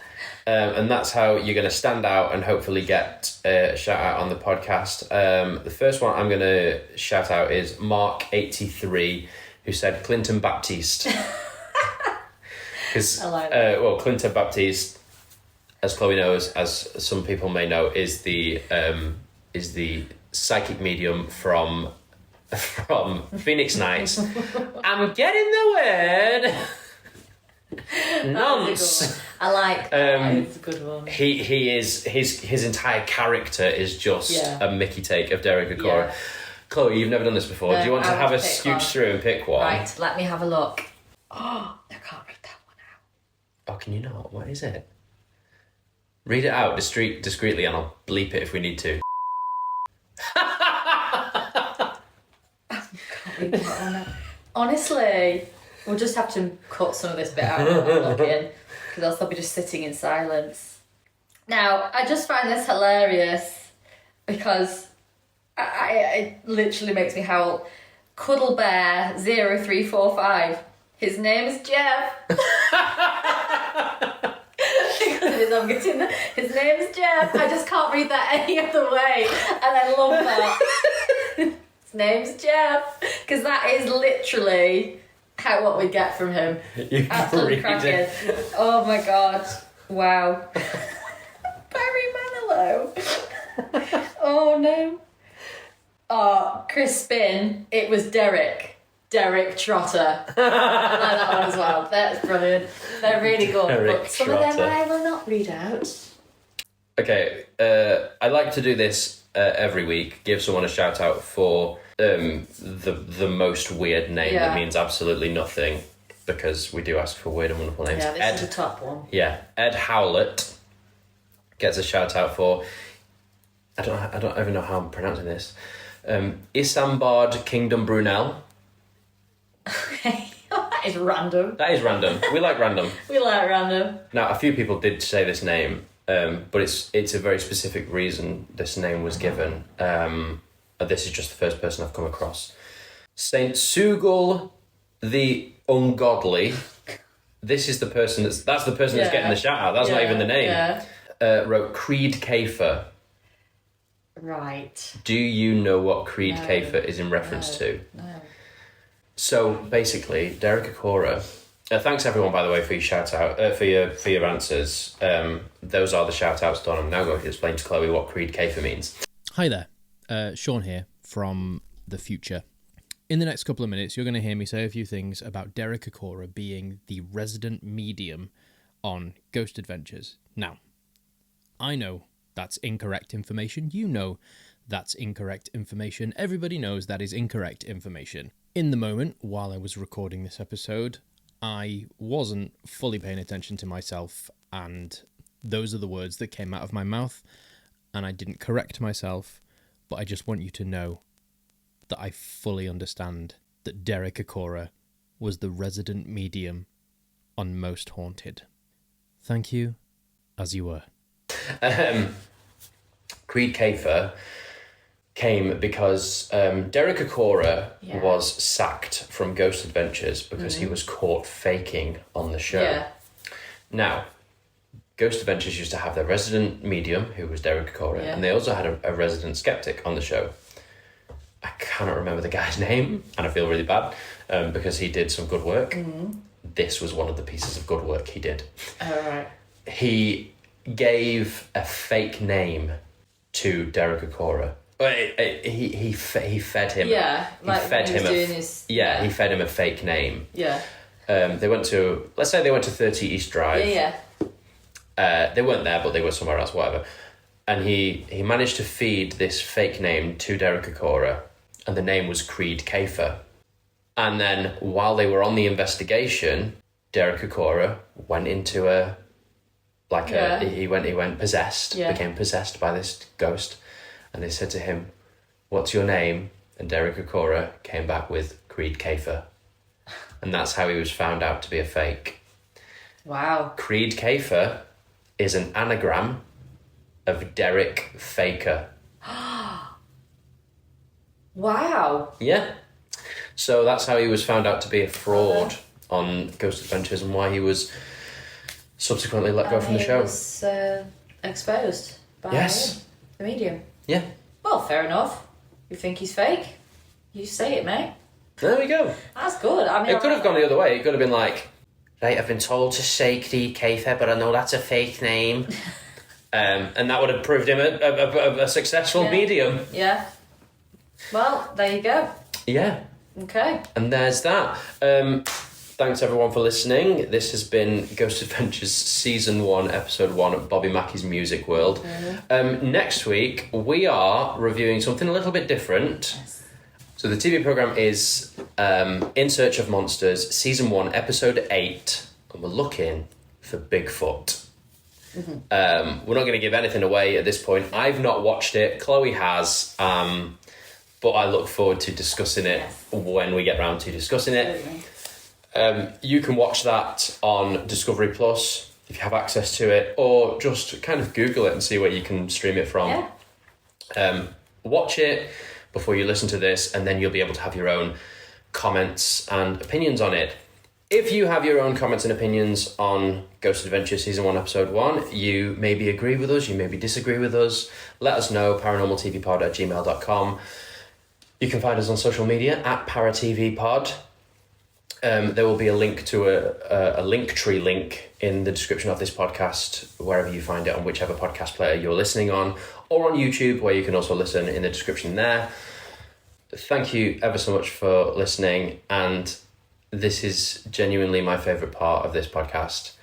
And that's how you're going to stand out and hopefully get a shout out on the podcast. The first one I'm going to shout out is Mark83, who said Clinton Baptiste. Because, Clinton Baptiste, as Chloe knows, as some people may know, is the psychic medium from Phoenix Nights. I'm getting the word. nonce. I like that. It's a good one. He is his entire character is just a Mickey take of Derek Acorah. Yeah. Chloe, you've never done this before. Do you want to have a scooch through and pick one? Right, let me have a look. Oh, I can't read that one out. Oh, can you not? What is it? Read it out discreetly and I'll bleep it if we need to. Honestly, we'll just have to cut some of this bit out and look in, because else I'll be just sitting in silence. Now, I just find this hilarious because it literally makes me howl. Cuddle Bear 0345. His name is Jeff. I'm getting his name is Jeff. I just can't read that any other way, and I love that. His name's Jeff, because that is literally what we get from him. Absolutely cracking. Oh my god! Wow. Barry Manilow. Oh no. Oh, Chris Spin. It was Derek Trotter. I like that one as well. That's brilliant. They're really good. Derek But some Trotter. of them I will not read out. Okay, I like to do this every week. Give someone a shout out for the most weird name that means absolutely nothing, because we do ask for weird and wonderful names. Yeah, this is the top one. Yeah, Ed Howlett gets a shout out for. I don't even know how I'm pronouncing this. Isambard Kingdom Brunel. Okay, that is random. That is random. We like random. We like random. Now, a few people did say this name, but it's a very specific reason this name was given. This is just the first person I've come across. Saint Sugal the Ungodly. This is the person that's the person that's getting the shout out. That's not even the name. Yeah. Wrote Creed Kafer. Right. Do you know what Creed Kafer is in reference to? No. So basically, Derek Acorah. Thanks everyone, by the way, for your shout out, for your answers. Those are the shout outs done. I'm now going to explain to Chloe what Creed Kafer means. Hi there, Sean here from the future. In the next couple of minutes, you're going to hear me say a few things about Derek Acorah being the resident medium on Ghost Adventures. Now, I know that's incorrect information. You know that's incorrect information. Everybody knows that is incorrect information. In the moment, while I was recording this episode, I wasn't fully paying attention to myself, and those are the words that came out of my mouth, and I didn't correct myself, but I just want you to know that I fully understand that Derek Acorah was the resident medium on Most Haunted. Thank you, as you were. Creed Kafer came because Derek Acorah was sacked from Ghost Adventures because he was caught faking on the show. Yeah. Now, Ghost Adventures used to have their resident medium, who was Derek Acorah, and they also had a resident skeptic on the show. I cannot remember the guy's name, and I feel really bad because he did some good work. This was one of the pieces of good work he did. All right. He gave a fake name to Derek Acorah. He fed him. Yeah, like he fed when he was him doing his... he fed him a fake name. Yeah. Let's say they went to 30 East Drive. Yeah. They weren't there, but they were somewhere else, whatever. And he managed to feed this fake name to Derek Acorah, and the name was Creed Kafer. And then while they were on the investigation, Derek Acorah went into he went possessed, became possessed by this ghost. And they said to him, "What's your name?" And Derek Acorah came back with Creed Kafer. And that's how he was found out to be a fake. Wow. Creed Kafer is an anagram of Derek Faker. Wow. Yeah. So that's how he was found out to be a fraud on Ghost Adventures, and why he was subsequently let go from the show. He was exposed by the medium. Yeah. Well, fair enough. You think he's fake? You say it, mate. There we go. That's good. I mean, It could have gone the other way. It could have been like, right, I've been told to say Creed Kafer, but I know that's a fake name. And that would have proved him a successful medium. Yeah. Well, there you go. Yeah. Okay. And there's that. Thanks everyone for listening. This has been Ghost Adventures Season 1, Episode 1, Bobby Mackey's Music World. Next week, we are reviewing something a little bit different. Yes. So the TV programme is In Search of Monsters, Season 1, Episode 8, and we're looking for Bigfoot. We're not going to give anything away at this point. I've not watched it. Chloe has, but I look forward to discussing it when we get round to discussing it. Absolutely. You can watch that on Discovery Plus if you have access to it, or just kind of Google it and see where you can stream it from. Yeah. Watch it before you listen to this, and then you'll be able to have your own comments and opinions on it. If you have your own comments and opinions on Ghost Adventure Season 1, Episode 1, you maybe agree with us, you maybe disagree with us, let us know, paranormaltvpod@gmail.com. You can find us on social media at paratvpod. There will be a link to a Linktree link in the description of this podcast, wherever you find it, on whichever podcast player you're listening on, or on YouTube, where you can also listen in the description there. Thank you ever so much for listening, and this is genuinely my favourite part of this podcast.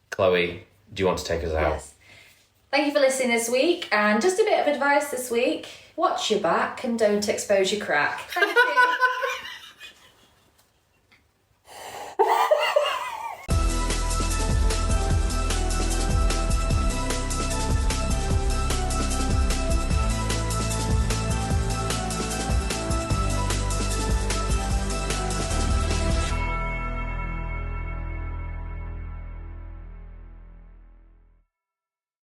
Chloe, do you want to take us out? Yes. Thank you for listening this week, and just a bit of advice this week. Watch your back and don't expose your crack. Thank you.